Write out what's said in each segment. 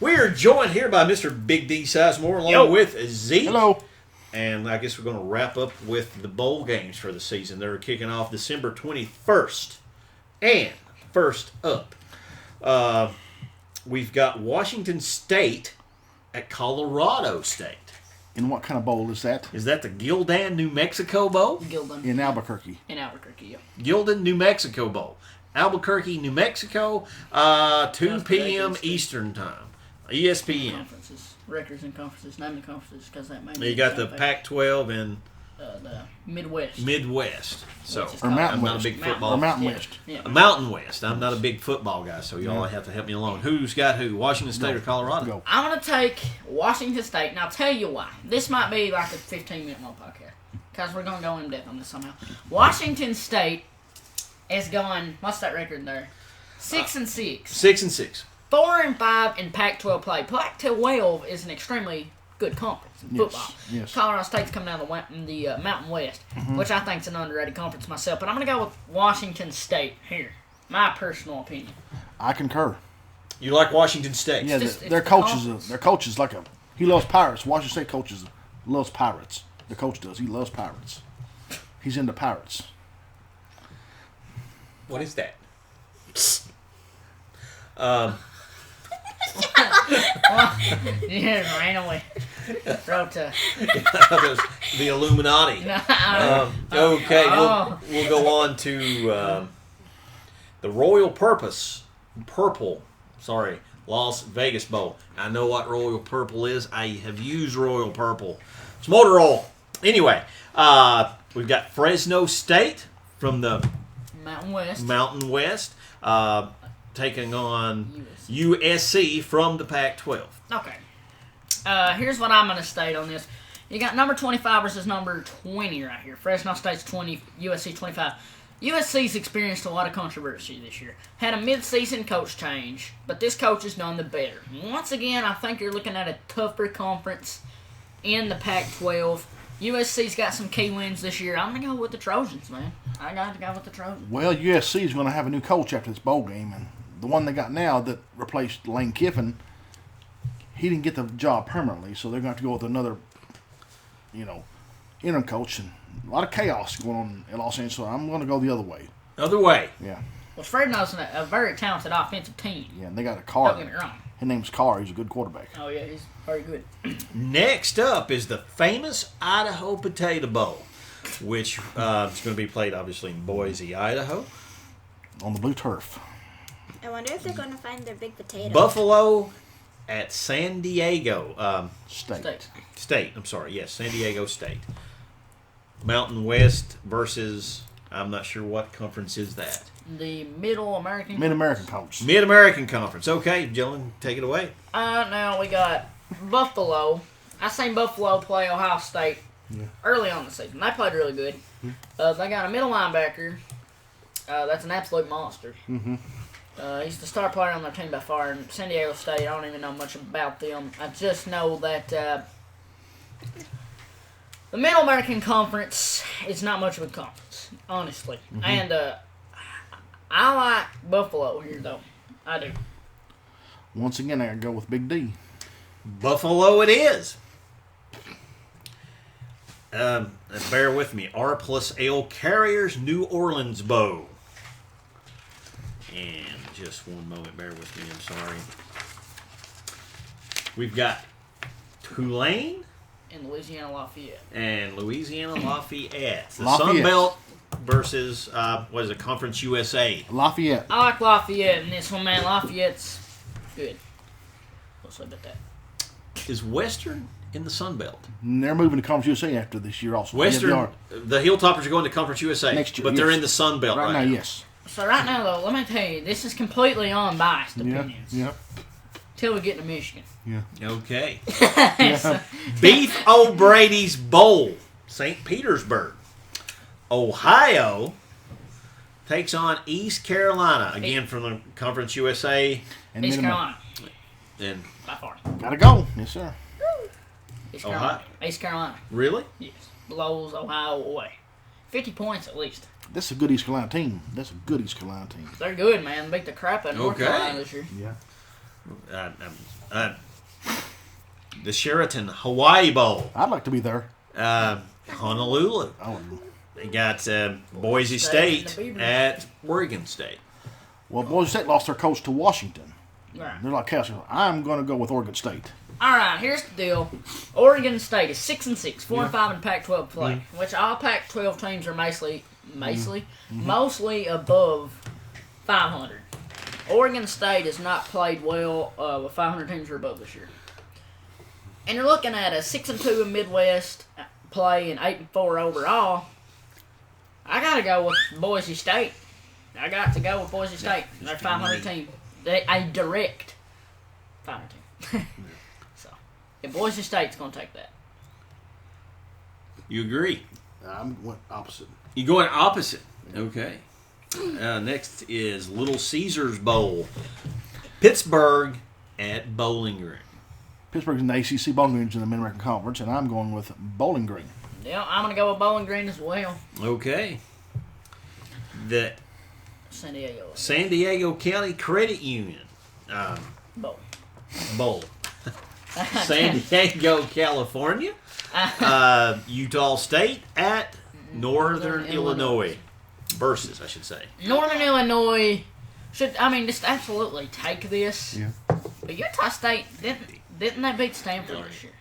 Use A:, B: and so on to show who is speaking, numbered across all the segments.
A: We are joined here by Mr. BigD Sizemore along with Zeke.
B: Hello.
A: And I guess we're going to wrap up with the bowl games for the season. They're kicking off December 21st. And first up, we've got Washington State at Colorado State.
B: And what kind of bowl is that?
A: Is that the Gildan, New Mexico Bowl?
C: Gildan.
B: In Albuquerque.
C: In Albuquerque, yeah.
A: Gildan, New Mexico Bowl. Albuquerque, New Mexico, 2 p.m. Eastern Time. ESPN.
C: Conferences, records and conferences, name the conferences, because that may be.
A: You got the Pac-12 and
C: the Midwest.
A: Midwest. So
B: Or Mountain
A: I'm not a
B: West.
A: big football.
B: Or Mountain
C: Yeah.
B: West.
C: Yeah.
A: Mountain West. I'm not a big football guy, so y'all have to help me along. Who's got who? Washington State or Colorado?
B: Go.
C: I'm going to take Washington State, and I'll tell you why. This might be like a 15-minute long podcast, because we're going to go in depth on this somehow. Washington State is going, what's that record there? 6-6.
A: 6-6.
C: 4-5 in Pac-12 play. Pac-12 is an extremely good conference in football.
B: Yes.
C: Colorado State's coming out of the Mountain West, which I think is an underrated conference myself. But I'm going to go with Washington State here. My personal opinion.
B: I concur.
A: You like Washington State?
B: Yeah,
C: It's
B: their
C: the
B: coaches.
C: conference.
B: Their coach is he loves pirates. Washington State coaches loves pirates. The coach does. He loves pirates. He's into pirates.
A: What is that?
C: Yeah, ran away. Wrote to.
A: The Illuminati. Okay,
C: Oh.
A: we'll go on to the Royal Purple, Las Vegas Bowl. I know what Royal Purple is. I have used Royal Purple. It's motor oil. Anyway, we've got Fresno State from the
C: Mountain West.
A: taking on USC from the Pac-12.
C: Okay. Here's what I'm going to state on this. You got number 25 versus number 20 right here. Fresno State's 20, USC 25. USC's experienced a lot of controversy this year. Had a mid-season coach change, but this coach has done the better. Once again, I think you're looking at a tougher conference in the Pac-12. USC's got some key wins this year. I'm going to go with the Trojans, man. I got to go with the Trojans.
B: Well, USC is going to have a new coach after this bowl game, and the one they got now that replaced Lane Kiffin, he didn't get the job permanently, so they're going to have to go with another, interim coach, and a lot of chaos going on in Los Angeles. So I'm going to go the other way.
A: Other way.
B: Yeah.
C: Well, Fresno's a very talented offensive team.
B: Yeah, and they got a Carr.
C: Don't get me wrong.
B: His name's Carr. He's a good quarterback.
C: Oh, yeah, he's very good.
A: Next up is the famous Idaho Potato Bowl, which is going to be played, obviously, in Boise, Idaho.
B: On the blue turf.
D: I wonder if they're going to find their big potato.
A: Buffalo at San Diego
B: State.
A: State. I'm sorry. Yes, San Diego State. Mountain West versus, I'm not sure what conference is that.
C: The Middle American.
B: Mid-American Conference.
A: Mid-American Conference. Okay, gentlemen, take it away.
C: Now we got Buffalo. I seen Buffalo play Ohio State early on the season. They played really good. They got a middle linebacker. That's an absolute monster.
B: Mm-hmm.
C: He's the star player on their team by far. And San Diego State, I don't even know much about them. I just know that the Middle American Conference is not much of a conference, honestly.
B: Mm-hmm.
C: And I like Buffalo here, though. I do.
B: Once again, I gotta go with Big D.
A: Buffalo it is. Bear with me. R plus L Carriers New Orleans Bowl. And just one moment, bear with me, I'm sorry. We've got Tulane
C: In Louisiana Lafayette.
A: and Louisiana Lafayette. The
B: Lafayette.
A: Sun Belt versus, what is it, Conference USA.
B: Lafayette.
C: I like Lafayette in this one, man. Lafayette's good. We'll say about that.
A: Is Western in the Sun Belt?
B: And they're moving to Conference USA after this year also.
A: Western,
B: Yeah,
A: the Hilltoppers are going to Conference USA.
B: Next year,
A: but they're
B: yes.
A: in the Sun Belt
B: right now,
A: now.
B: yes.
C: So right now, though, let me tell you, this is completely unbiased opinions.
B: Yeah.
C: Till we get to Michigan.
B: Yeah.
A: Okay.
C: So,
A: Beef O'Brady's Bowl, St. Petersburg. Ohio takes on East Carolina, again from the Conference USA.
B: And
C: East
B: minimum-
C: Carolina,
A: And
C: by far.
B: Gotta go. Yes, sir.
C: East Carolina.
A: Ohio.
C: East Carolina.
A: really?
C: Yes. Blows Ohio away. 50 points at least.
B: That's a good East Carolina team. That's a good East Carolina team.
C: They're good, man. Beat the crap out of North
A: Okay.
C: Carolina this year.
B: Yeah.
A: The Sheraton Hawaii Bowl.
B: I'd like to be there.
A: Honolulu.
B: Oh,
A: They got Boise
C: State
A: State
C: and the Beavers.
A: at Oregon State.
B: well, Boise State lost their coach to Washington.
C: Right.
B: They're like Castle. I'm going to go with Oregon State.
C: All right, here's the deal. Oregon State is 6-6, 4-5 in Pac-12 play, which all Pac-12 teams are mostly above 500. Oregon State has not played well with 500 teams or above this year. And you're looking at a 6-2 in Midwest play and 8-4 overall. I got to go with Boise State. I got to go with Boise State. They're 500 team. A direct 500 team. So, yeah, Boise State's going to take that.
A: You agree?
B: I'm going opposite.
A: You going opposite. Okay. Next is Little Caesars Bowl. Pittsburgh at Bowling Green.
B: Pittsburgh's in the ACC Bowling Green's in the Mid-American Conference, and I'm going with Bowling Green.
C: Yeah, I'm going to go with Bowling Green as well.
A: Okay. The
C: San Diego.
A: County Credit Union
C: Bowl.
A: Bowl. San Diego, California. Utah State at Northern Illinois. Versus, I should say.
C: Northern Illinois should, just absolutely take this.
B: Yeah.
C: But Utah State, didn't they beat Stanford this year?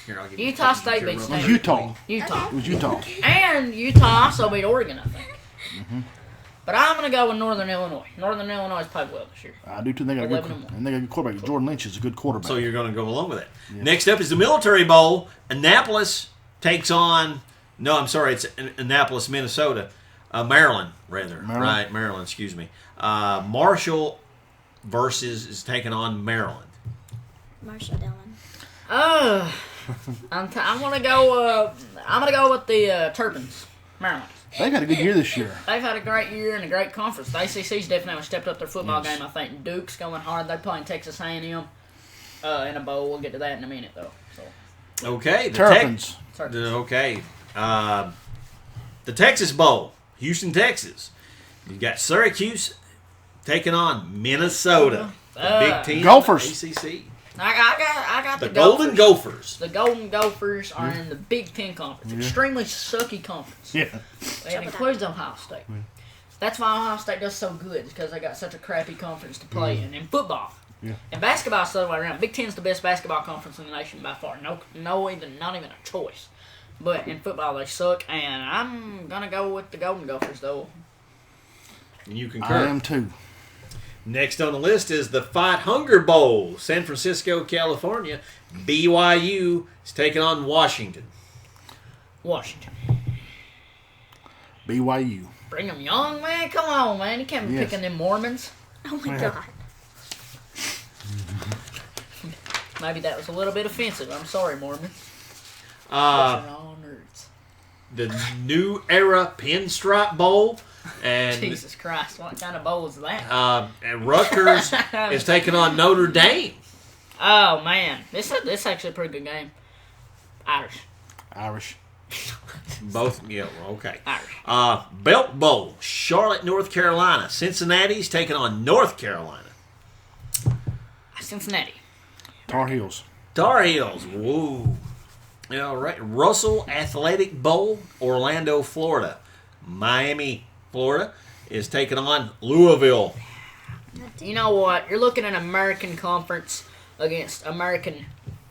A: Here, I'll give you
C: Utah
A: a
C: State beat
B: It was
C: Stanford.
B: Utah.
C: Utah.
B: It was Utah.
C: And Utah also beat Oregon, I think. But I'm going to go with Northern Illinois. Northern Illinois has played well this year.
B: I do too. They got a good,
C: 11-1.
B: and they got a good quarterback. Jordan Lynch is a good quarterback.
A: So you're going to go along with it. Yeah. Next up is the Military Bowl. Annapolis takes on, it's Annapolis, Minnesota. Maryland, rather.
B: Maryland?
A: Right, Maryland, excuse me. Marshall is taking on Maryland.
D: Marshall Dillon.
C: I'm gonna go. I'm gonna go with the Terrapins, Maryland.
B: They've had a good year this year.
C: They've had a great year and a great conference. The ACC's definitely stepped up their football game. I think Duke's going hard. They're playing Texas A&M in a bowl. We'll get to that in a minute, though. So.
A: Okay, the
B: Terrapins.
A: Okay, the Texas Bowl, Houston, Texas. You got Syracuse taking on Minnesota. The Big Ten,
B: Gophers.
A: ACC.
C: I got
A: The
C: the
A: Golden Gophers.
C: The Golden Gophers are in the Big Ten Conference. Extremely sucky conference.
B: Yeah.
C: It includes Ohio State. That's why Ohio State does so good, because they got such a crappy conference to play in. In football.
B: Yeah.
C: And basketball is the other way around. Big Ten's the best basketball conference in the nation by far. Not even a choice. But in football, they suck, and I'm going to go with the Golden Gophers, though.
A: And you concur.
B: I am too.
A: Next on the list is the Fight Hunger Bowl, San Francisco, California. BYU is taking on Washington.
C: Washington.
B: BYU.
C: Bring them young, man. Come on, man. You can't be picking them Mormons.
D: Oh my God.
C: Maybe that was a little bit offensive. I'm sorry, Mormons. But you're all nerds.
A: The New Era Pinstripe Bowl. And
C: Jesus Christ, what kind of bowl is that?
A: and Rutgers is taking on Notre Dame.
C: Oh, man. This is actually a pretty good game.
B: Irish.
A: Both, yeah, okay.
C: Irish.
A: Belk Bowl, Charlotte, North Carolina. Cincinnati's taking on North Carolina.
C: Cincinnati.
B: Tar Heels.
A: Tar Heels, whoa. All right. Russell Athletic Bowl, Orlando, Florida. Miami, Florida is taking on Louisville.
C: You know what? You're looking at American Conference against American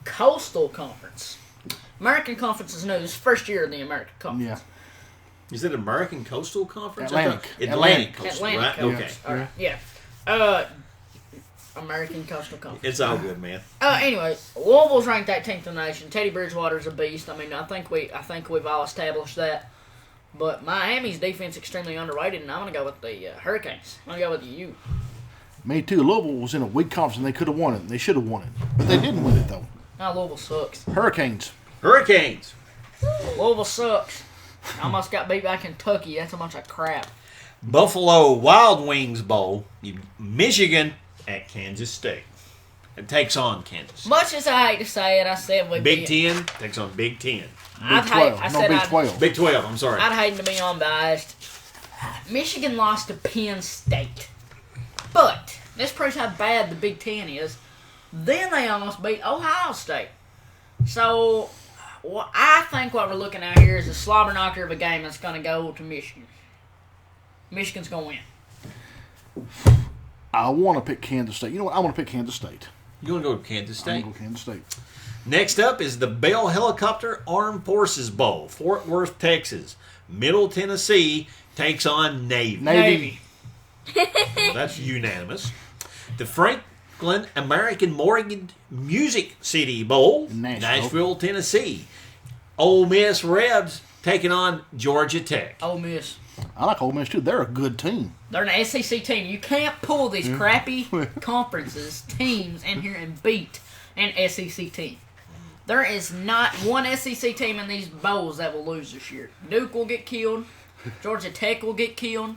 C: Coastal Conference. American Conference is new. This is the first year of the American Conference.
B: Yeah.
A: Is it American Coastal Conference?
B: Atlantic.
A: Atlantic Coastal,
C: Atlantic
A: right?
C: Conference.
A: Okay.
C: All right. Yeah. American Coastal Conference.
A: It's all good, man.
C: Anyway, Louisville's ranked 18th in the nation. Teddy Bridgewater's a beast. I think we've all established that. But Miami's defense extremely underrated, and I'm going to go with the Hurricanes. I'm going to go with the U.
B: Me too. Louisville was in a weak conference, and they could have won it. They should have won it. But they didn't win it, though.
C: No, Louisville sucks.
B: Hurricanes.
A: Hurricanes.
C: Louisville sucks. Almost got beat by Kentucky. That's a bunch of crap.
A: Buffalo Wild Wings Bowl, Michigan at Kansas State. It takes on Kansas.
C: Much as I hate to say it, I said we'd
A: Big Ten takes on Big Ten.
B: Big 12. Big 12.
A: Big 12, I'm sorry.
C: I'd hate to be unbiased. Michigan lost to Penn State. But This proves how bad the Big Ten is. Then they almost beat Ohio State. So, I think what we're looking at here is a slobber knocker of a game that's going to go to Michigan. Michigan's going to win.
B: I want to pick Kansas State. You know what? I want to pick Kansas State.
A: You want to go to Kansas State?
B: I'm going to go Kansas State.
A: Next up is the Bell Helicopter Armed Forces Bowl, Fort Worth, Texas. Middle Tennessee takes on Navy.
B: Navy.
A: Well, that's unanimous. The Franklin American Morgan Music City Bowl, Nashville, Tennessee. Ole Miss Rebs taking on Georgia Tech.
C: Ole Miss.
B: I like Ole Miss, too. They're a good team.
C: They're an SEC team. You can't pull these crappy conferences, teams in here and beat an SEC team. There is not one SEC team in these bowls that will lose this year. Duke will get killed. Georgia Tech will get killed.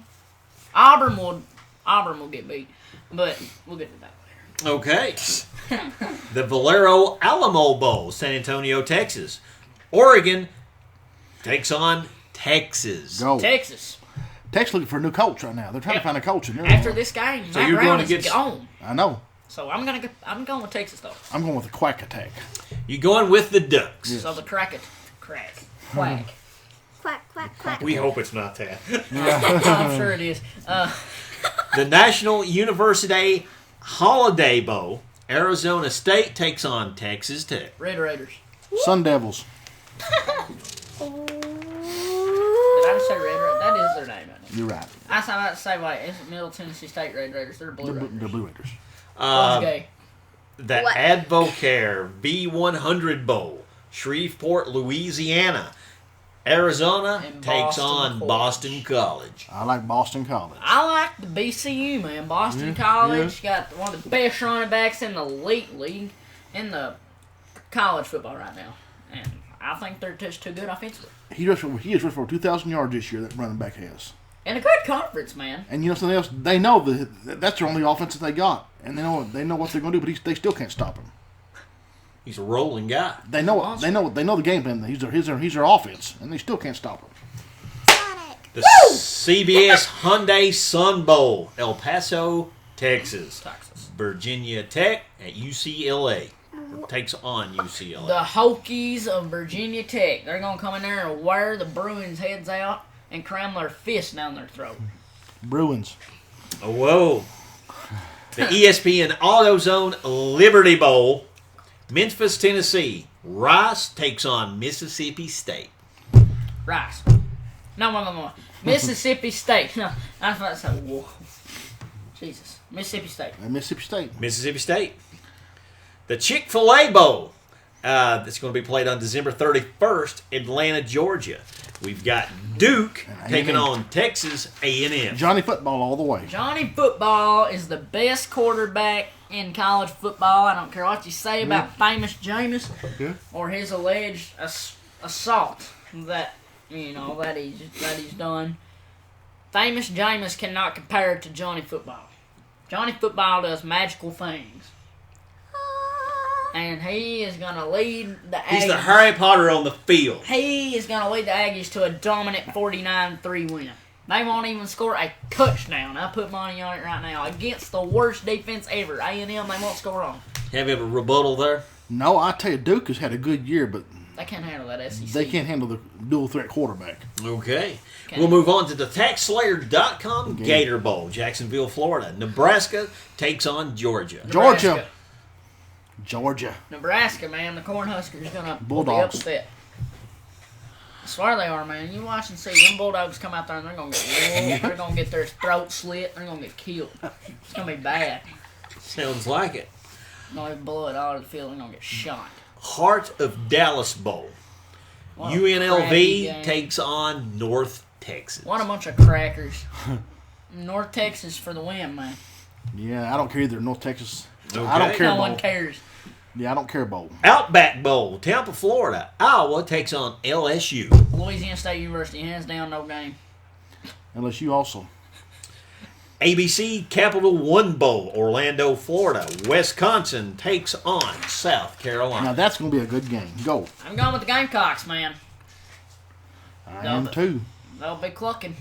C: Auburn will get beat. But we'll get to that later.
A: Okay. The Valero Alamo Bowl, San Antonio, Texas. Oregon takes on Texas.
B: Go.
C: Texas.
B: Texas looking for a new coach right now. They're trying to find a coach. In there.
C: After this game,
A: So
C: Matt
A: you're
C: Brown
A: going
C: is gone.
B: I know.
C: So I'm going with Texas though.
B: I'm going with the Quack Attack.
A: You going with the Ducks.
B: Yes.
C: So the quack.
D: Quack, quack, quack.
A: We hope it's not that.
C: I'm sure it is.
A: The National University Holiday Bowl, Arizona State takes on Texas Tech.
C: Red Raiders.
B: Sun Devils.
C: Did I just say Red Raiders? That is their name. Isn't it?
B: You're right.
C: I was about to say, wait, it's Middle Tennessee State Red Raiders. They're Blue Raiders.
B: They're Blue Raiders.
C: One's gay.
A: The
D: What?
A: Advocare B100 Bowl, Shreveport, Louisiana. Arizona
C: And
A: takes
C: Boston
A: on
C: College.
A: Boston College.
B: I like Boston College.
C: I like the BCU, man. Boston College got one of the best running backs in the elite league in the college football right now. And I think they're just too good offensively.
B: He has rushed for 2,000 yards this year, that running back has.
C: And a good conference, man.
B: And you know something else? They know that's their only offense that they got. And they know what they're going to do, but they still can't stop him.
A: He's a rolling guy.
B: They know the game plan. He's their offense, and they still can't stop him.
D: Sonic.
A: The CBS Hyundai Sun Bowl, El Paso, Texas. Virginia Tech at UCLA. Takes on UCLA.
C: The Hokies of Virginia Tech. They're going to come in there and wear the Bruins' heads out and cram their fists down their throat.
B: Bruins.
A: Oh, whoa. The ESPN AutoZone Liberty Bowl, Memphis, Tennessee. Rice takes on Mississippi State.
C: Rice. No. Mississippi State. No, I was about to say, whoa. Jesus. Mississippi State.
B: And Mississippi State.
A: Mississippi State. The Chick-fil-A Bowl. That's going to be played on December 31st, Atlanta, Georgia. We've got Duke taking on Texas A&M.
B: Johnny Football all the way.
C: Johnny Football is the best quarterback in college football. I don't care what you say about famous Jameis or his alleged assault that he's done. Famous Jameis cannot compare to Johnny Football. Johnny Football does magical things. And he is going to lead the Aggies.
A: He's the Harry Potter on the field.
C: He is going to lead the Aggies to a dominant 49-3 win. They won't even score a touchdown. I put money on it right now. Against the worst defense ever. A&M, they won't score on.
A: Have you have a rebuttal there?
B: No, I tell you, Duke has had a good year, but
C: They can't handle that SEC.
B: they can't handle the dual threat quarterback.
A: Okay.
C: Okay.
A: We'll move on to the TaxSlayer.com Gator Bowl, Jacksonville, Florida. Nebraska takes on Georgia.
B: Georgia.
C: Nebraska, man. The Cornhuskers going to be
B: Bulldogs.
C: upset. I swear they are, man. You watch and see them Bulldogs come out there and they're going to get whooped. They're going to get their throat slit. They're going to get killed. It's going to be bad.
A: Sounds like it.
C: No blood all over the field. They're going to get shot.
A: Heart of Dallas Bowl.
C: What a crappy
A: UNLV
C: game.
A: takes on North Texas.
C: What a bunch of crackers. North Texas for the win, man.
B: Yeah, I don't care either. North Texas.
A: Okay.
B: I don't care.
C: No
B: Bowl.
C: one cares.
B: Yeah, I don't care bowl.
A: Outback Bowl, Tampa, Florida. Iowa takes on LSU.
C: Louisiana State University, hands down, no game.
B: LSU also.
A: ABC Capital One Bowl, Orlando, Florida. Wisconsin takes on South
B: Now
A: Carolina.
B: that's going to be a good game. Go.
C: I'm going with the Gamecocks, man.
B: I
C: No,
B: am
C: but-
B: too.
C: They'll be clucking.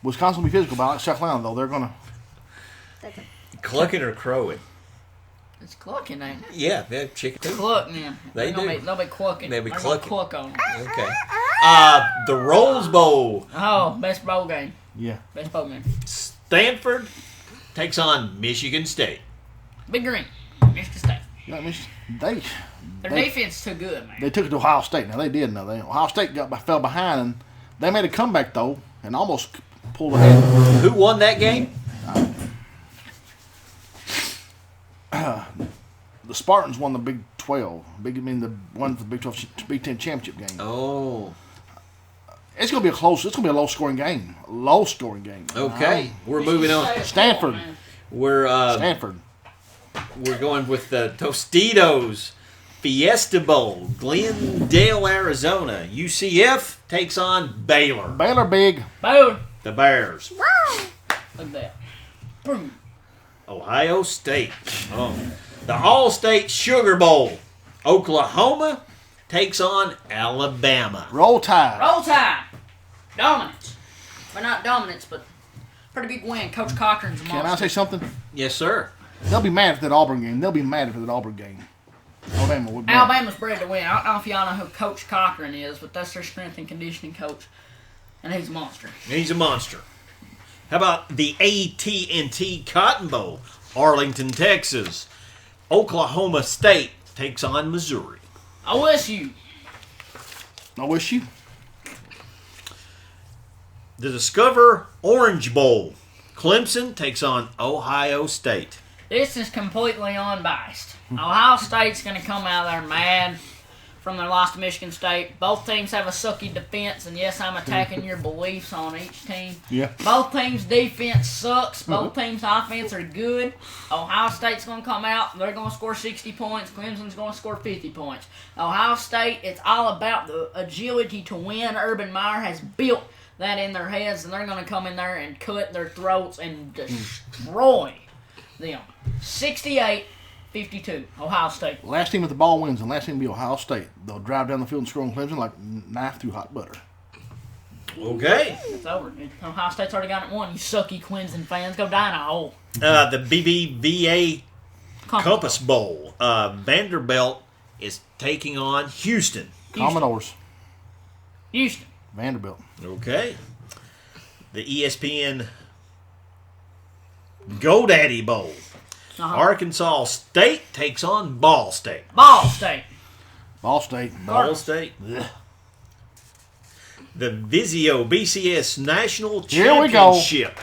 B: Wisconsin will be physical, but I like South Carolina though. They're going to.
A: Clucking or crowing?
C: It's clucking, ain't it?
A: Yeah, they're chicken too.
C: Cluck now.
A: They do.
C: They'll be clucking.
A: They'll be
C: They're
A: clucking.
C: gonna cluck on 'em.
A: Okay. The Rose Bowl.
C: Oh, best bowl game.
B: Yeah.
C: Best bowl game.
A: Stanford takes on Michigan State.
C: Big Green. Michigan State.
B: You know, I mean,
C: Their
B: they
C: defense is too good, man.
B: they took it to Ohio State. Now they did. Now Ohio State fell behind, and they made a comeback though, and almost pulled ahead.
A: Who won that game?
B: The Spartans won the Big 12. The one for the Big 12, Big 10 championship game.
A: Oh.
B: It's gonna be a close. It's gonna be a low-scoring game. Low-scoring game.
A: Okay. We're moving on.
B: Stanford.
A: We're
B: Stanford.
A: We're going with the Tostitos Fiesta Bowl, Glendale, Arizona. UCF takes on Baylor.
B: Baylor big.
C: Boom.
A: The Bears.
C: Look at that. Boom.
A: Ohio State. Oh. The All-State Sugar Bowl. Oklahoma takes on Alabama.
B: Roll Tide.
C: Roll Tide. Dominance. Well, not dominance, but pretty big win. Coach Cochran's a monster.
B: Can I say something?
A: Yes, sir.
B: They'll be mad at that Auburn game. They'll be mad at that Auburn game. Alabama would be.
C: Alabama's bred to win. I don't know if y'all know who Coach Cochran is, but that's their strength and conditioning coach, and he's a monster.
A: He's a monster. How about the AT&T Cotton Bowl, Arlington, Texas? Oklahoma State takes on Missouri.
C: I wish you.
B: I wish you.
A: The Discover Orange Bowl, Clemson takes on Ohio State.
C: This is completely unbiased. Ohio State's going to come out of there mad from their loss to Michigan State. Both teams have a sucky defense, and yes, I'm attacking your beliefs on each team.
B: Yeah.
C: Both teams' defense sucks. Both teams' offense are good. Ohio State's going to come out. They're going to score 60 points. Clemson's going to score 50 points. Ohio State, it's all about the agility to win. Urban Meyer has built that in their heads, and they're going to come in there and cut their throats and destroy them. 68-52, Ohio State.
B: Last team with the ball wins, and last team will be Ohio State. They'll drive down the field and score on Clemson like knife through hot butter.
A: Okay.
C: It's over. Ohio State's already got it won. You sucky Clemson fans. Go die in a hole.
A: The BBVA Compass Bowl. Vanderbilt is taking on Houston.
B: Commodores.
C: Houston.
B: Vanderbilt.
A: Okay. The ESPN GoDaddy Bowl. Arkansas State takes on Ball State.
C: Ball State.
B: Ball State.
A: Ball State.
B: Ugh.
A: The Vizio BCS National
B: Here we go.
A: Championship.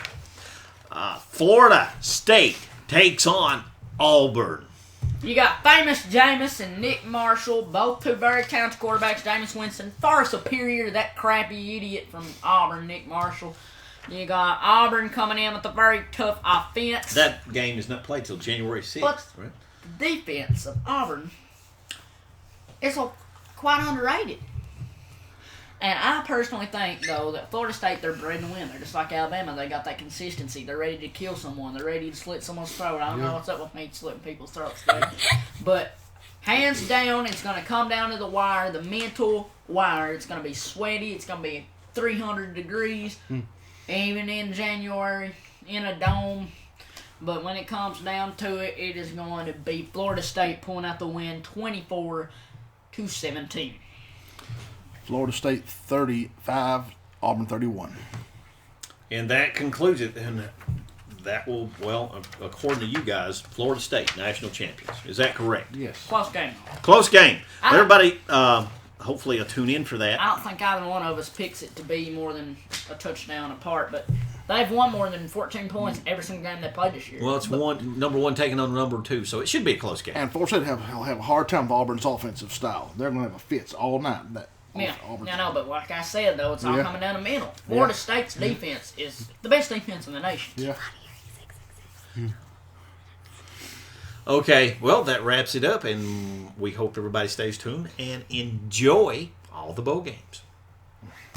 A: Florida State takes on Auburn.
C: You got famous Jameis and Nick Marshall, both two very talented quarterbacks. Jameis Winston, far superior to that crappy idiot from Auburn, Nick Marshall. You got Auburn coming in with a very tough offense.
A: That game is not played till January 6th,
C: But
A: right?
C: the defense of Auburn is quite underrated. And I personally think, though, that Florida State, they're bred to win. They're just like Alabama. They got that consistency. They're ready to kill someone. They're ready to slit someone's throat. I don't know what's up with me slitting people's throats today. But hands down, it's going to come down to the wire, the mental wire. It's going to be sweaty. It's going to be 300 degrees, even in January, in a dome. But when it comes down to it, it is going to be Florida State pulling out the win 24-17.
B: Florida State 35, Auburn 31.
A: And that concludes it. And that will, well, according to you guys, Florida State, national champions. Is that correct?
B: Yes.
C: Close game.
A: Close game. Everybody, hopefully, tune in for that.
C: I don't think either one of us picks it to be more than a touchdown apart, but they've won more than 14 points every single game they played this year.
A: Well, it's number one taking on number two, so it should be a close game.
B: And Florida State will have a hard time with Auburn's offensive style. They're going to have a fits all night.
C: Yeah, I know, but like I said, though, it's all coming down the middle. Florida State's defense is the best defense in the nation.
B: Yeah.
A: Okay, well, that wraps it up, and we hope everybody stays tuned and enjoy all the bowl games.